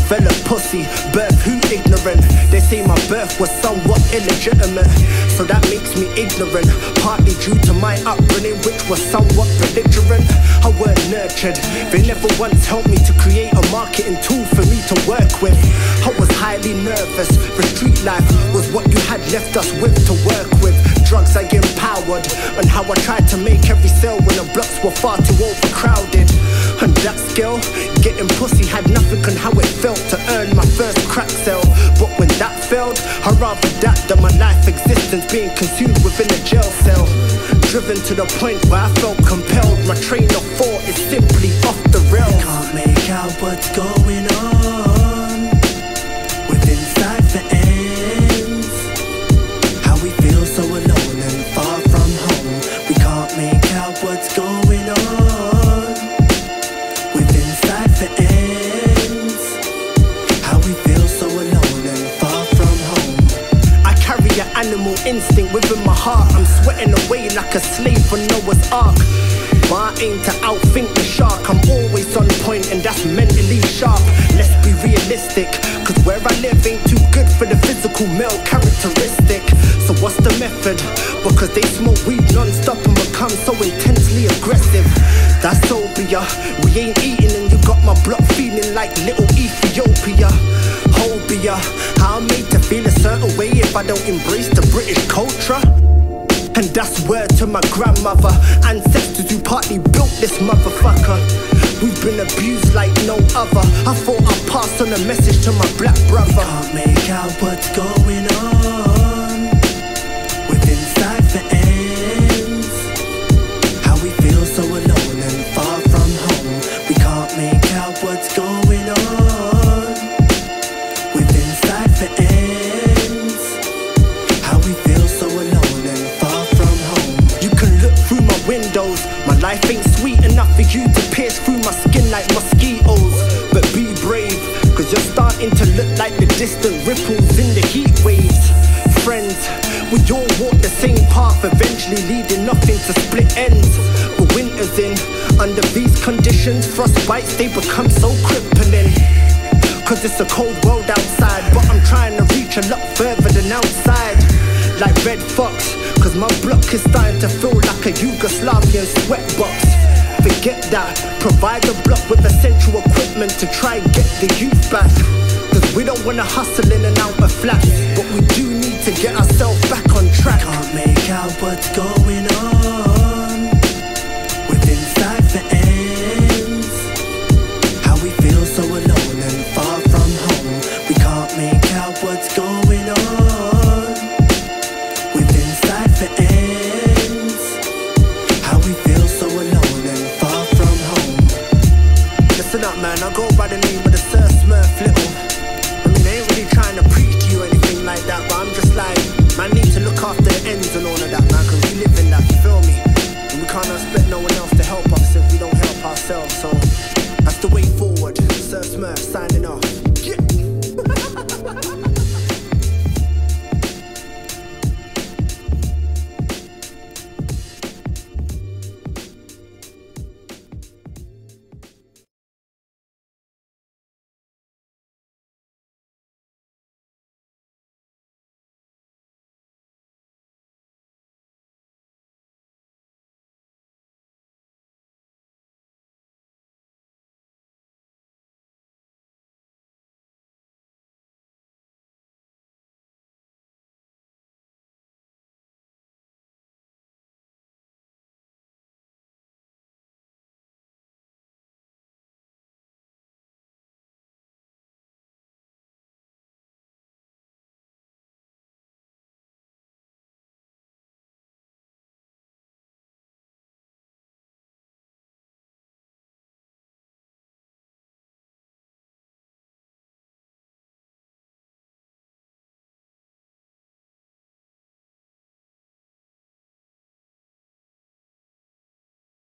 developed pussy. Birth who ignorant? They say my birth was somewhat illegitimate, so that makes me ignorant, partly due to my upbringing, which was somewhat belligerent. I weren't nurtured. They never once helped me to create a marketing tool for me to work with. I was highly nervous. The street life was what you had left us with to work with. Drugs I empowered, and how I tried to make every cell when the blocks were far too overcrowded. And that skill, getting pussy, had nothing on how it felt to earn my first crack sale. But when that failed, I rather that than my life existence being consumed within a jail cell. Driven to the point where I felt compelled, my train of thought is simply off the rails. Can't make out what's going on within cipher ends. How we feel so alone and far from home. We can't make out what's going on within cipher ends. How we feel so alone and far from home. I carry an animal instinct within my heart. I'm sweating away like a slave on Noah's Ark. My aim to outthink the shark. I'm always on point and that's mentally sharp. Let's be realistic, cause where I live ain't too good for the physical male characteristic. So what's the method? Because they smoke weed non-stop and become so intensely aggressive. That's Obia. We ain't eating and you got my block feeling like little Ethiopia. Hobia, how I'm made to feel a certain way if I don't embrace the British culture. And that's word to my grandmother, ancestors who partly built this motherfucker. We've been abused like no other. I thought I'd pass on a message to my black brother. Can't make out what's going on within cipher ends. How we feel so alone and far from home. We can't make out what's going on within cipher ends. How we feel so alone and far from home. You can look through my windows. My life ain't sweet enough for you to pierce through my skin like mosquitoes. But be brave, cause you're starting to look like the distant ripples in the heat waves. Friends, we all walk the same path, eventually leading off into split ends. But winter's in, under these conditions, frostbites, they become so crippling. Cause it's a cold world outside, but I'm trying to reach a lot further than outside. Like Red Fox, cause my block is starting to feel like a Yugoslavian sweatbox. Forget that, provide the block with essential equipment to try and get the youth back. Cause we don't wanna hustle in and out of flats, but we do need to get ourselves back on track. Can't make out what's going on within cipher ends. How we feel so alone and far from home. We can't make out what's going on within cipher ends. How we feel so alone and far from home. Listen up man, I go by the name of the Smurf Lil. I mean, I ain't really trying to preach to you or anything like that, but I'm just like, man, need to look after the ends and all of that, man, cause we live in that, you feel me? And we can't expect no one else to help us if we don't help ourselves, so that's the way forward. Smurf signing off. Yeah.